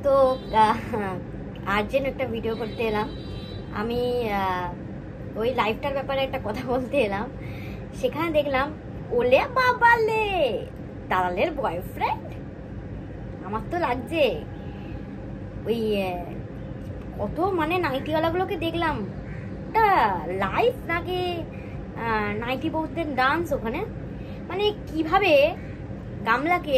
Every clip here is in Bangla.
তো আর্জেন্ট একটা ভিডিও করতে এলাম আমি। ওই লাইফটার ব্যাপারে একটা কথা বলতে এলাম। সেখানে দেখলাম ওলে বাবালে দালালের বয়ফ্রেন্ড। আমার তো লাগছে ওই কত মানে নাইটিওয়ালাগুলোকে দেখলাম, ওটা লাইভ নাকি নাইটি বউদের ডান্স ওখানে, মানে কিভাবে গামলাকে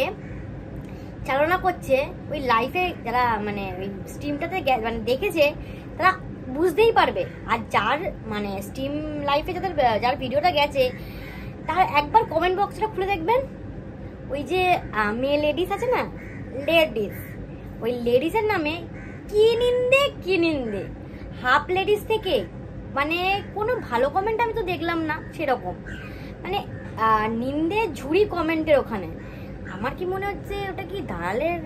চালনা করছে ওই লাইফে। যারা মানে ওই স্ট্রিমটাতে মানে দেখেছে তারা বুঝতেই পারবে। আর যার মানে স্ট্রিম লাইফে যার ভিডিওটা গেছে তার একবার কমেন্ট বক্সটা খুলে দেখবেন। ওই যে মেয়ে লেডিস আছে না, লেডিস, ওই লেডিসের নামে কি নিন্দে হাফ লেডিস থেকে মানে কোনো ভালো কমেন্ট আমি তো দেখলাম না সেরকম, মানে নিন্দে ঝুড়ি কমেন্টের ওখানে। আমার কি মনে হচ্ছে ওটা কি দালালের,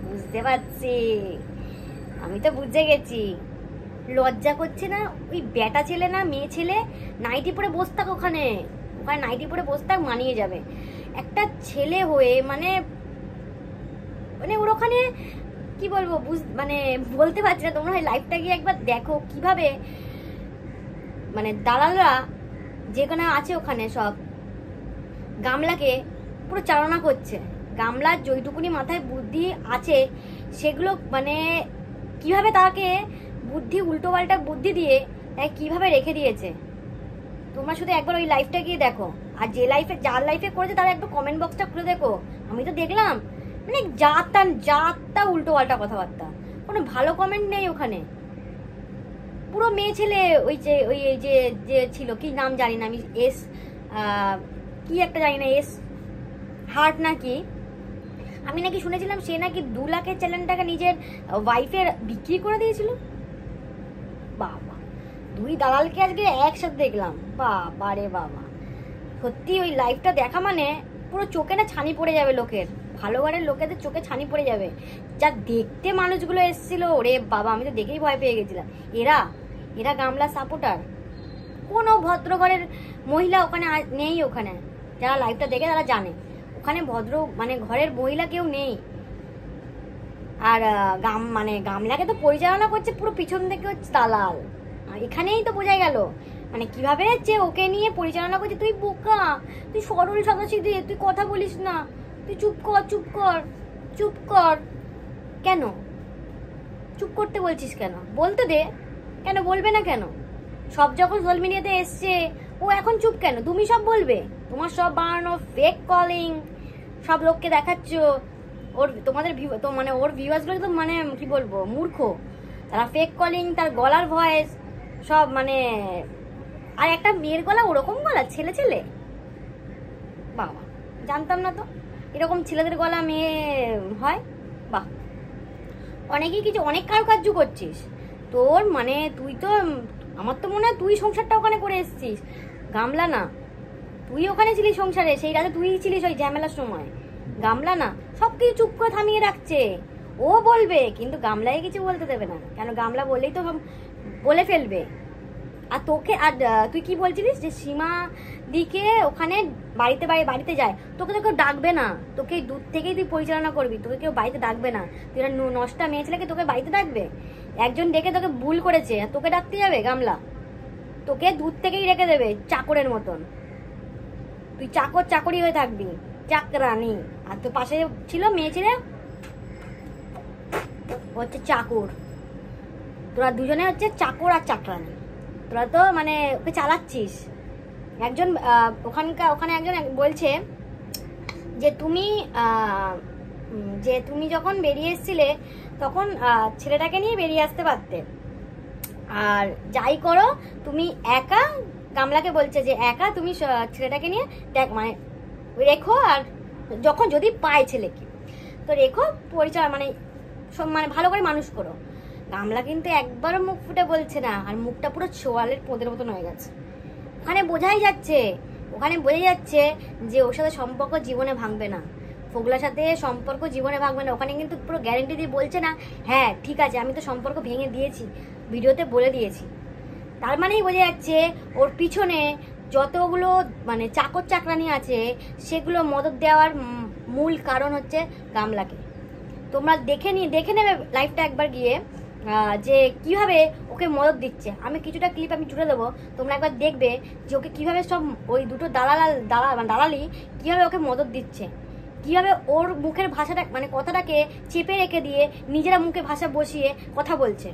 বুঝতে পারছি, আমি তো বুঝে গেছি। লজ্জা করছে না ওই বেটা ছেলে না মেয়ে ছেলে নাইটি পরে বসে থাক ওখানে, ওখানে নাইটি পরে বসে থাক মানিয়ে যাবে। একটা ছেলে হয়ে মানে মানে ওর ওখানে কি বলবো মানে বলতে পারছি না। তোমরা ওই লাইফটা গিয়ে একবার দেখো কিভাবে মানে দালালরা যেখানে আছে ওখানে সব গামলাকে পুরো চালনা করছে। গামলার যেটুকুনি মাথায় বুদ্ধি আছে সেগুলো মানে কিভাবে তাকে বুদ্ধি উল্টো পাল্টা বুদ্ধি দিয়ে তাকে কিভাবে রেখে দিয়েছে। তোমরা শুধু একবার ওই লাইফটা গিয়ে দেখো। আর যে লাইফে যার লাইফে করেছে তারা একটু কমেন্ট বক্সটা খুলে দেখো। আমি তো দেখলাম মানে যাতা উল্টো পাল্টা কথাবার্তা, কোনো ভালো কমেন্ট নেই ওখানে। পুরো মেয়ে ছেলে ওই যে ছিল কি নাম জানি না আমি, এস কি একটা জানি না, এস হার্ট নাকি, আমি নাকি শুনেছিলাম সে নাকি 2 লাখের চ্যানেলটাকে নিজের ওয়াইফের বিক্রি করে দিয়েছিল। বাবা, 2 দালালকে আজকে একসাথে দেখলাম, বাবা রে বাবা। সত্যি ওই লাইফটা দেখা মানে পুরো চোখে না ছানি পড়ে যাবে লোকের, ভালো ঘরের লোকেদের চোখে ছানি পড়ে যাবে। যা দেখতে মানুষগুলো এসেছিল, ওরে বাবা আমি তো দেখেই ভয় পেয়ে গেছিলাম। এরা গামলা সাপোর্টার। কোনো ভদ্র ঘরের মহিলা ওখানে নেই। ওখানে যারা লাইভটা দেখে তারা জানে ওখানে ভদ্র মানে ঘরের মহিলা কেউ নেই। আর মানে গামলাকে তো পরিচালনা করছে পুরো পিছন থেকে হচ্ছে দালাল। এখানেই তো বোঝা গেল মানে কিভাবে যে ওকে নিয়ে পরিচালনা করছে। তুই বোকা, তুই সরল সাদাসিধে, তুই কথা বলিস না, তুই চুপ কর। কেন চুপ করতে বলছিস? কেন বলতে দে, কেন বলবে না কেন? সব যখন সোশ্যাল মিডিয়াতে এসছে ও এখন চুপ কেন? তুমি সব বলবে, তোমার সব বানানো ফেক কলিং সব লোককে দেখাচ্ছ। তোমাদের মানে ওর ভিউয়ার্সগুলো তো মানে কি বলবো মূর্খ। তারা ফেক কলিং, তার গলার ভয়েস সব মানে, আর একটা মেয়ের গলা ওরকম গলা ছেলে বাবা জানতাম না তো এরকম ছেলেদের গলা মেয়ে হয়। বাহ, অনেকেই কিছু অনেক কারুকার্য করছিস তোর, মানে তুই তো আমার তো মনে হয় তুই সংসারটা ওখানে করে এসছিস, গামলা না। তুই ওখানে ছিলিস সংসারে, সেই রাতে তুই ছিলিস ওই ঝামেলার সময়, গামলা না। সবকিছু চুপ করে থামিয়ে রাখছে। ও বলবে কিন্তু গামলায় কিছু বলতে দেবে না, কেন গামলা বললেই তো বলে ফেলবে। আর তোকে আর তুই কি বলছিলিস যে সীমা দিকে ওখানে বাড়িতে যায়, তোকে তো কেউ ডাকবে না, তোকে দূর থেকেই তুই পরিচালনা করবি, তোকে কেউ বাড়িতে ডাকবে না। তুই নষ্টা মেয়ে ছেলেকে তোকে বাড়িতে ডাকবে? একজন ডেকে তোকে ভুল করেছে, তোকে ডাকতে যাবে গামলা? তোকে দূর থেকেই রেখে দেবে চাকরের মতন। তুই চাকরি হয়ে থাকবি, চাকরানি। আর তোর পাশে ছিল মেয়ে ছেলে হচ্ছে চাকর। তোরা দুজনে হচ্ছে চাকর আর চাকরানি। তোরা তো মানে ওকে চালাচ্ছিস। একজন ওখানে একজন বলছে যে তুমি যখন বেরিয়ে এসেছিলে তখন ছেলেটাকে নিয়ে বেরিয়ে আসতে পারতে, আর যাই করো তুমি একা। গামলাকে বলছে যে একা তুমি ছেলেটাকে নিয়ে দেখ মানে রেখো, আর যখন যদি পায় ছেলেকে তো রেখো, পরিচয় মানে ভালো করে মানুষ করো। গামলা কিন্তু একবারও মুখ ফুটে বলছে না, আর মুখটা পুরো ছোয়ালের পোদের মতন হয়ে গেছে। ওখানে বোঝা যাচ্ছে যে ওর সাথে সম্পর্ক জীবনে ভাঙবে না, ফোগলার সাথে সম্পর্ক জীবনে ভাঙবে না। ওখানে কিন্তু পুরো গ্যারেন্টি দিয়ে বলছে না, হ্যাঁ ঠিক আছে আমি তো সম্পর্ক ভেঙে দিয়েছি, ভিডিওতে বলে দিয়েছি। তার মানেই বোঝা যাচ্ছে ওর পিছনে যতগুলো মানে চাকর চাকরানি আছে সেগুলো মদত দেওয়ার মূল কারণ হচ্ছে গামলাকে। তোমরা দেখে নেবে লাইভটা একবার গিয়ে যে কিভাবে ওকে মদত দিচ্ছে। আমি কিছুটা ক্লিপ আমি জুড়ে দেবো, তোমরা একবার দেখবে যে ওকে কিভাবে সব ওই দুটো দালালি কিভাবে ওকে মদত দিচ্ছে, কিভাবে ওর মুখের ভাষাটা মানে কথাটাকে চেপে রেখে দিয়ে নিজেরা মুখে ভাষা বসিয়ে কথা বলছে।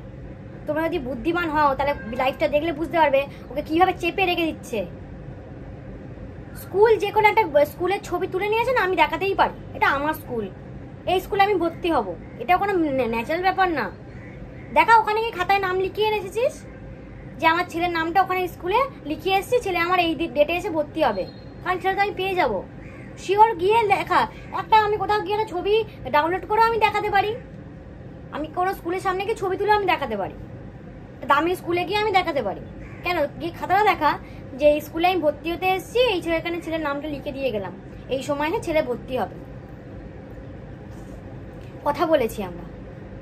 তোমরা যদি বুদ্ধিমান হও তাহলে লাইভটা দেখলে বুঝতে পারবে ওকে কিভাবে চেপে রেখে দিচ্ছে। স্কুল যে কোনো একটা স্কুলের ছবি তুলে নিয়েছে না, আমি দেখাতেই পারি এটা আমার স্কুল, এই স্কুলে আমি ভর্তি হব, এটা কোনো ন্যাচারাল ব্যাপার না। দেখা ওখানে গিয়ে খাতায় নাম লিখিয়ে এনেছিস যে আমার ছেলের নামটা ওখানে স্কুলে লিখিয়ে এসেছি, ছেলে আমার এই ডেটে এসে ভর্তি হবে, কারণ ছেলে তো আমি পেয়ে যাবো শিওর। গিয়ে লেখা একটা, আমি কোথাও গিয়ে একটা ছবি ডাউনলোড করেও আমি দেখাতে পারি, আমি কোনো স্কুলের সামনে গিয়ে ছবি তুলে আমি দেখাতে পারি, দামি স্কুলে গিয়ে আমি দেখাতে পারি। কেন গিয়ে খাতাটা দেখা যে এই স্কুলে আমি ভর্তি হতে এসেছি, এই এখানে ছেলের নামটা লিখে দিয়ে গেলাম, এই সময় না ছেলে ভর্তি হবে। কথা বলেছি আমরা,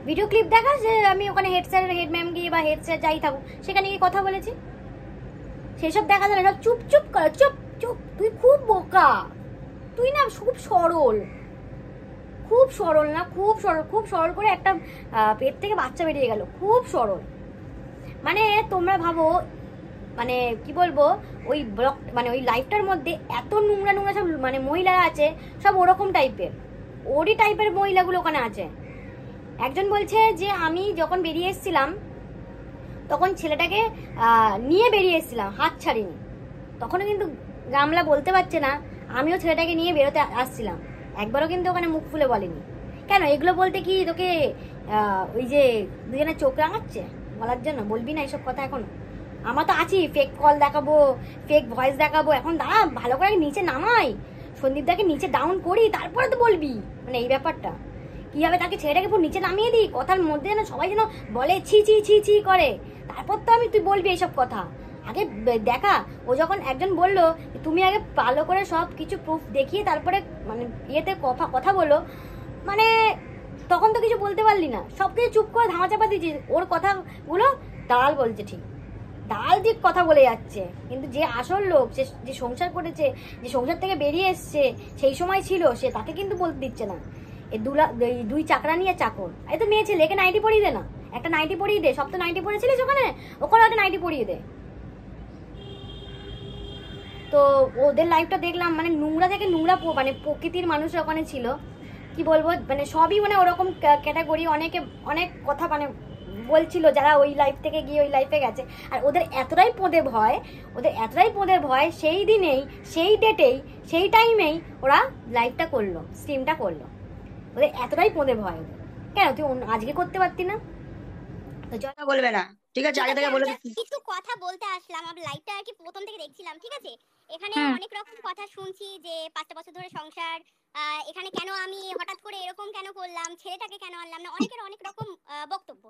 ভিডিও ক্লিপ দেখা যে আমি ওখানে হেড স্যার হেড ম্যাম গিয়ে বা হেড স্যার যাই থাকুক সেখানে গিয়ে কথা বলেছি, সেসব দেখা যায় না। চুপ চুপ কর, চুপ চুপ, তুই খুব বোকা, তুই না খুব সরল, খুব সরল না, খুব সরল, খুব সরল করে একটা পেট থেকে বাচ্চা বেরিয়ে গেল, খুব সরল। মানে তোমরা ভাবো মানে কি বলবো, ওই ব্লগ মানে ওই লাইফটার মধ্যে এত নোংরা নোংরা সব মানে মহিলারা আছে, সব ওরকম টাইপের, ওরই টাইপের মহিলাগুলো ওখানে আছে। একজন বলছে যে আমি যখন বেরিয়ে এসেছিলাম তখন ছেলেটাকে নিয়ে বেরিয়ে এসেছিলাম, হাত ছাড়িনি, তখনও কিন্তু গামলা বলতে পারছে না আমিও ছেলেটাকে নিয়ে বেরোতে আসছিলাম, একবারও কিন্তু ওখানে মুখ খুলে বলেনি। কেন এগুলো বলতে কি তোকে ওই যে দুজনে চোখ রাঙাচ্ছে বলার জন্য বলবি না এইসব কথা? এখন আমরা তো আছি, ফেক কল দেখাবো, ফেক ভয়েস দেখাবো, এখন দাঁড়া ভালো করে নিচে নামাই, সন্দীপদাকে নিচে ডাউন করি তারপরে তো বলবি, মানে এই ব্যাপারটা কিভাবে তাকে ছেলেটাকে পুরো নিচে নামিয়ে দিই, কথার মধ্যে যেন সবাই যেন বলে ছি ছি ছি ছি করে, তারপর তো আমি তুই বলবি এইসব কথা। আগে দেখা, ও যখন একজন বললো তুমি আগে ভালো করে সব কিছু প্রুফ দেখিয়ে তারপরে মানে ইয়েতে কথা বলো, মানে তখন তো কিছু বলতে পারলি না, সব কিছু চুপ করে ধামাচাপা দিয়েছিস। ওর কথাগুলো দালাল বলছে ঠিক, দালাল ঠিক কথা বলে যাচ্ছে, কিন্তু যে আসল লোক যে সংসার করেছে, যে সংসার থেকে বেরিয়ে এসছে সেই সময় ছিল, সে তাকে কিন্তু বলতে দিচ্ছে না। দুই চাকরা নিয়ে চাকর, এই তো মেয়ে ছেলে, একে নাইটি পরিয়ে দে না, একটা নাইটি পরিয়ে দে, সব তো নাইটি পরিয়েছিলিস ওখানে, ওখানে একটা নাইটি পরিয়ে দে। তো ওদের লাইফটা দেখলাম, মানে নোংরা থেকে নোংরা মানে প্রকৃতির মানুষ ওখানে ছিল, কি বলবো মানে সবই মানে ওরকম ক্যাটাগরি, অনেকে অনেক কথা মানে বলছিল যারা ওই লাইফ থেকে গিয়ে ওই লাইফে গেছে। আর ওদের এতটাই পোঁদে ভয় সেই দিনেই, সেই ডেটেই, সেই টাইমেই ওরা লাইভটা করলো, স্ট্রিমটা করলো, ওদের এতটাই পোঁদে ভয়। ওদের কেন তুই আজকে করতে পারতি না? তো কথা বলবে না, ঠিক আছে, আগে থেকে বলে কিছু কথা বলতে আসলাম, আমি লাইভটা আর কি প্রথম থেকে দেখছিলাম, ঠিক আছে। এখানে অনেক রকম কথা শুনছি যে 5টা বছর ধরে সংসার, এখানে কেন আমি হঠাৎ করে এরকম কেন করলাম, ছেলেটাকে কেন আনলাম না, অনেকের অনেক রকম বক্তব্য।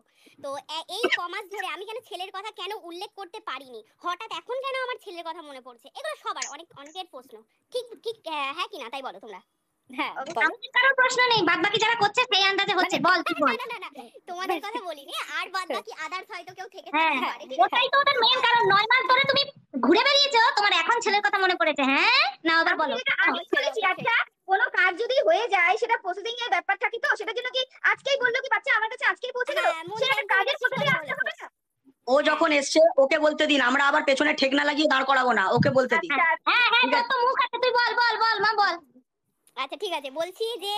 তো এই কমাস ধরে আমি কেন ছেলের কথা কেন উল্লেখ করতে পারিনি, হঠাৎ এখন কেন আমার ছেলের কথা মনে পড়ছে, এগুলো সবার অনেকের প্রশ্ন, ঠিক ঠিক হ্যাঁ কি না তাই বলো তোমরা? হ্যাঁ কারো প্রশ্ন নেই, বাদ বাকি যারা করছে সেই আন্দাজে হচ্ছে, বল তুই বল। না তোমাদের কথা বলিনি, আর বাদ বাকি আদার্স হয়তো কেউ থেকে হ্যাঁ, থাকতে পারে, ওটাই তো ওটার মেইন কারণ। 9 মাস ধরে তুমি ঘুরে বেরিয়েছো, তোমার এখন ছেলের কথা মনে পড়েছে, হ্যাঁ না আবার বলো। আচ্ছা, কোনো কাজ যদি হয়ে যায় সেটা প্রসেসিং এর ব্যাপার থাকে, তো সেটার জন্য কি আজকেই বললো কি বাচ্চা আমার কাছে আজকেই পৌঁছে গেল, সেটা কাজের প্রসেসে আসতে হবে না। ও যখন এসছে ওকে বলতে দিন, আমরা আবার পেছনে ঠেকনা লাগিয়ে দাঁড় করাবো না, ওকে বলতে দিন। হ্যাঁ হ্যাঁ, তোর তো মুখ আছে, তুই বল বল বল মা বল। আচ্ছা ঠিক আছে, বলছি যে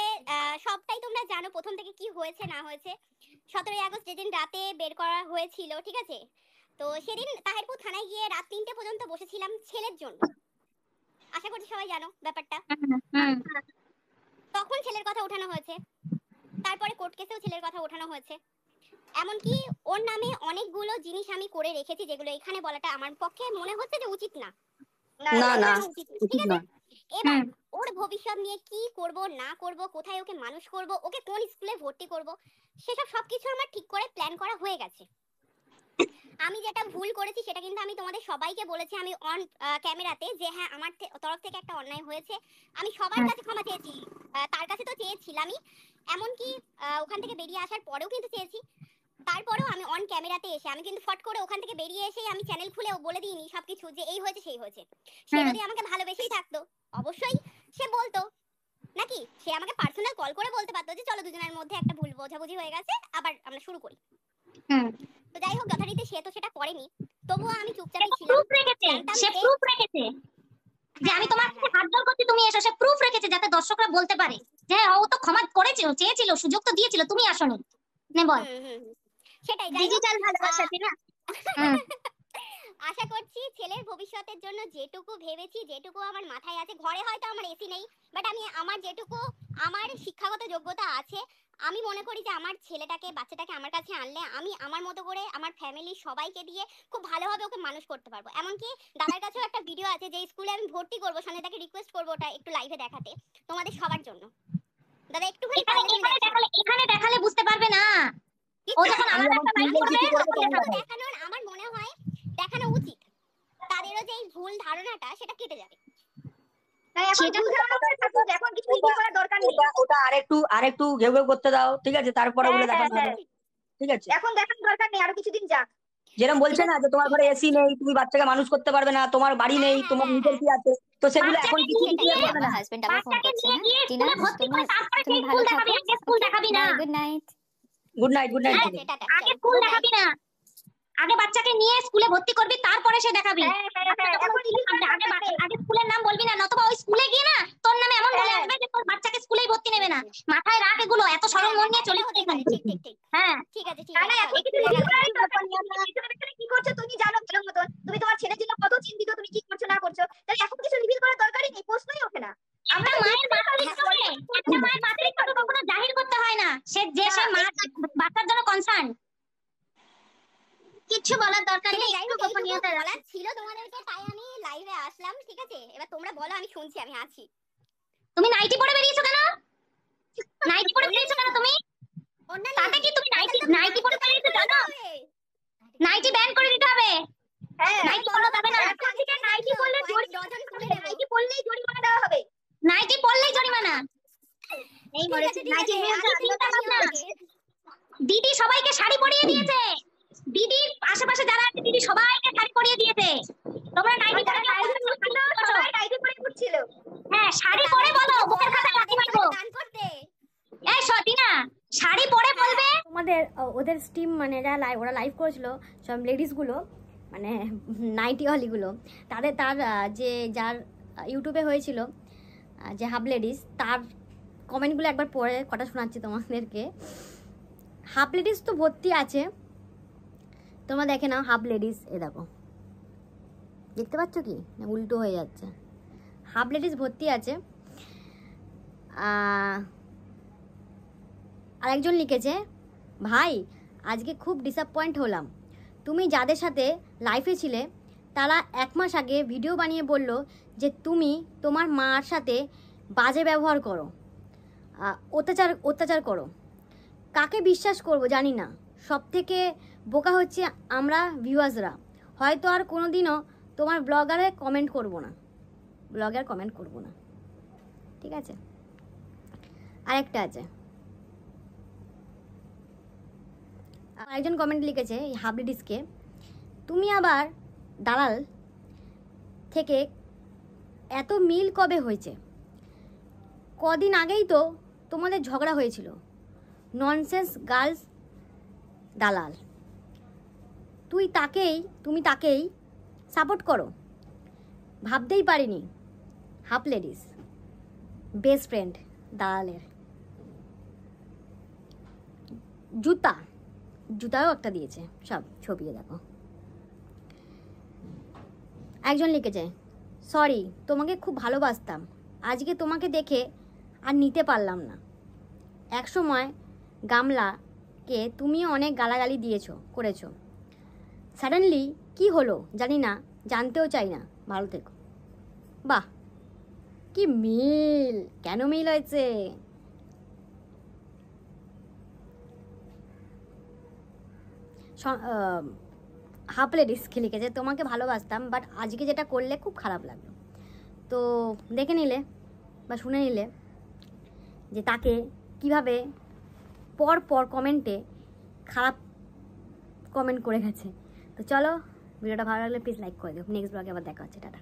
সবটাই তোমরা জানো প্রথম থেকে কি হয়েছে না হয়েছে। 17ই আগস্ট যেদিন রাতে বের করা হয়েছিল, ঠিক আছে, তো সেদিন তাহিরপুর থানায় গিয়ে রাত 3টে পর্যন্ত বসেছিলাম ছেলের জন্য, আশা করছি সবাই জানো ব্যাপারটা। তখন ছেলের কথা ওঠানো হয়েছে, তারপরে কোর্ট কেসেও ছেলের কথা ওঠানো হয়েছে, এমনকি ওর নামে অনেকগুলো জিনিস আমি করে রেখেছি যেগুলো এখানে বলাটা আমার পক্ষে মনে হচ্ছে যে উচিত না। না না, ঠিক আছে, এবার ওর ভবিষ্যৎ নিয়ে কি করব না করব, কোথায় ওকে মানুষ করব, ওকে কোন স্কুলে ভর্তি করব, সেসব সবকিছু আমার ঠিক করে প্ল্যান করা হয়ে গেছে। আমি যেটা ভুল করেছি সেটা কিন্তু আমি তোমাদের সবাইকে বলেছি, আমি অন ক্যামেরাতে, যে হ্যাঁ আমার তরফ থেকে একটা অন্যায় হয়েছে, আমি সবার কাছে ক্ষমা চেয়েছি, তার কাছে তো চেয়েছিলামই, এমনকি ওখান থেকে বেরিয়ে আসার পরেও কিন্তু চেয়েছি। তারপরেও আমি অন ক্যামেরাতে এসে আমি কিন্তু ফট করে ওখান থেকে বেরিয়ে এসে আমি চ্যানেল খুলেও বলে দিইনি সবকিছু যে এই হয়েছে সেই হয়েছে। সে যদি আমাকে ভালোবেসেই থাকতো অবশ্যই সে বলতো নাকি সে আমাকে পার্সোনাল কল করে বলতে পারতো যে চলো দুজনের মধ্যে একটা ভুল বোঝাবুঝি হয়ে গেছে, আবার আমরা শুরু করি। তো যাই হোক, যথারীতি সে তো সেটা করেনি, তবুও আমি চুপচাপই ছিলাম। প্রুফ রেখেছে, সে প্রুফ রেখেছে যে আমি তোমার কাছে হাত জোড় করছি, তুমি এসো। সে প্রুফ রেখেছে যাতে দর্শকরা বলতে পারে যে ও তো ক্ষমা করেছিল, চেয়েছিল, সুযোগ তো দিয়েছিল, তুমি আসোনি। নে বল। সেটাই, ডিজিটাল ভালোবাসা না। আশা করছি ছেলের ভবিষ্যতের জন্য যেটুকু ভেবেছি, যেটুকু আমার মাথায় আছে, ঘরে হয়তো আমার এসি নেই, বাট আমি আমার যেটুকু আমার শিক্ষাগত যোগ্যতা আছে, আমি মনে করি যে আমার ছেলেটাকে, বাচ্চাটাকে আমার কাছে আনলে আমি আমার মতো করে আমার ফ্যামিলির সবাইকে দিয়ে খুব ভালোভাবে ওকে মানুষ করতে পারবো। এমনকি দাদার কাছেও একটা ভিডিও আছে যে স্কুলে আমি ভর্তি করবো, সঙ্গে রিকোয়েস্ট করবো ওটা একটু লাইভে দেখাতে তোমাদের সবার জন্য। দাদা একটুখানি এখানে দেখালে বুঝতে পারবে না। ও যখন আলাদা একটা লাইভ করবে তখন দেখানোর আমার মনে হয় দেখানো উচিত, তাদেরও যে এই ভুল ধারণাটা সেটা কেটে যাবে। তাই এখন ভুল ধারণা করে থাকুক, এখন কিছু রিভিল করার দরকার নেই। ওটা আরেকটু ঘেউ ঘেউ করতে দাও, ঠিক আছে? তারপরে ওগুলো দেখানো হবে, ঠিক আছে? এখন দেখানোর দরকার নেই, আরো কিছুদিন যাক। যেরকম বলছে না যে তোমার ঘরে এসি নেই, তুমি বাচ্চাকে মানুষ করতে পারবে না, তোমার বাড়ি নেই, তোমার নিজের কি আছে, তো সেগুলো এখন কিছু দিয়ে করবে না। হাজবেন্ড আবার ফোন করছে। টিনা তুমি ভালো থাকো, স্কুল দেখাবি না। Good night. Good night, good night. আগে স্কুল দেখাবি না, আগে বাচ্চাকে নিয়ে স্কুলে ভর্তি করবি, তারপরে সে দেখাবি। আগে স্কুলের নাম বলবি না, নতুবা ওই স্কুলে গিয়ে না তোর নামে এমন বলে আসবে যে তোর বাচ্চাকে স্কুলেই ভর্তি নেবে না। মাথায় রাখ এগুলো, এত সরল মন নিয়ে চলে এখানে। হ্যাঁ ঠিক আছে, ঠিক আছে। এখন কিছু রিভিল করার দরকার নেই। তুমি কি করছো তুমি জানো ভালো মতন, তুমি তোমার ছেলের জন্য কত চিন্তিত, তুমি কি করছো না করছো, তাই এখন কিছু রিভিল করার দরকারই নেই, প্রশ্নই ওঠে না। আমরা মায়ের মাতৃত্ব তো কখনো জাহির করতে হয় না, সে যে সে মা বাচ্চার জন্য কনসার্ন। কিছু বলার দরকার নেই, একটু গোপনীয়তা বলার ছিল তোমাদেরকে, তাই আমি লাইভে আসলাম, ঠিক আছে? এবার তোমরা বলো, আমি শুনছি, আমি আছি। তুমি নাইটি পরে বেরিয়েছো কেন? নাইটি পরে বেরিয়েছো কেন তুমি? তাতে কি তুমি নাইটি পরে বেরিয়েছো জানো? নাইটি ব্যান করে দিতে হবে। নাইটি পরা যাবে না। এখন থেকে নাইটি পরলে নাইটি পরলেই জরিমানা দেওয়া হবে। নাইটি পরলেই জরিমানা। এই মরেছে নাইটি দিদি সবাইকে শাড়ি পরিয়ে দিয়েছে। দিদির আশেপাশে যারা আছে দিদি সবাইকে শাড়ি পরিয়ে দিয়েছে। তোমরা নাইটি পরে সবাই নাইটি পরে ঘুরছিল। হ্যাঁ, শাড়ি পরে বলো, বুকের কাছে লাঠি মারবো। এই সটিনা শাড়ি পরে বলবে। তোমাদের ওদের স্টিম মানে যারা ওরা লাইভ করেছিল সব লেডিসগুলো, মানে নাইটি হলিগুলো, তার যে যার ইউটিউবে হয়েছিল যে হাফ লেডিস, তার কমেন্টগুলো একবার পড়ে কটা শোনাচ্ছি তোমাদেরকে। হাফ লেডিস তো ভর্তি আছে, তোমরা দেখে নাও হাফ লেডিস। এ দেখো, দেখতে পাচ্ছ কি না উল্টো হয়ে যাচ্ছে? হাফ লেডিস ভর্তি আছে। আরেকজন লিখেছে, ভাই আজকে খুব ডিসঅ্যাপয়েন্ট হলাম, তুমি যাদের সাথে লাইফে ছিলে তারা 1 মাস আগে ভিডিও বানিয়ে বলল যে তুমি তোমার মার সাথে বাজে ব্যবহার করো, অত্যাচার করো। কাকে বিশ্বাস করব জানি না, সব থেকে বোকা হচ্ছে আমরা ভিউয়ার্সরা। হয়তো আর কোনোদিনও তোমার ব্লগারে কমেন্ট করব না, ঠিক আছে? আরেকটা আছে, আরেকজন কমেন্ট লিখেছে এই হাফ লেডিসকে, তুমি আবার দালাল থেকে এত মিল কবে হয়েছে? কদিন আগেই তো তোমাদের ঝগড়া হয়েছিল। ননসেন্স গার্লস দালাল। তুমি তাকেই সাপোর্ট করো, ভাবতেই পারিনি হাফ লেডিস বেস্ট ফ্রেন্ড দালালের। জুতাও একটা দিয়েছে, সব ছবি দেখো। একজন লিখেছে, সরি তোমাকে খুব ভালোবাসতাম, আজকে তোমাকে দেখে আর নিতে পারলাম না। একসময় গামলাকে তুমিও অনেক গালাগালি করেছো। সাডেনলি কি হলো জানি না, জানতেও চাই না, ভালো থেকো। বাহ, কি মিল! কেন মিল হয়েছে? হাফ লেডিসকে লিখেছে, তোমাকে ভালোবাসতাম বাট আজকে যেটা করলে খুব খারাপ লাগলো। তো দেখে নিলে বা শুনে নিলে যে তাকে কিভাবে পর কমেন্টে খারাপ কমেন্ট করে গেছে। তো চলো, ভিডিওটা ভালো লাগলে প্লিজ লাইক করে দিও। নেক্সট ব্লগে আবার দেখা হচ্ছে, টাটা।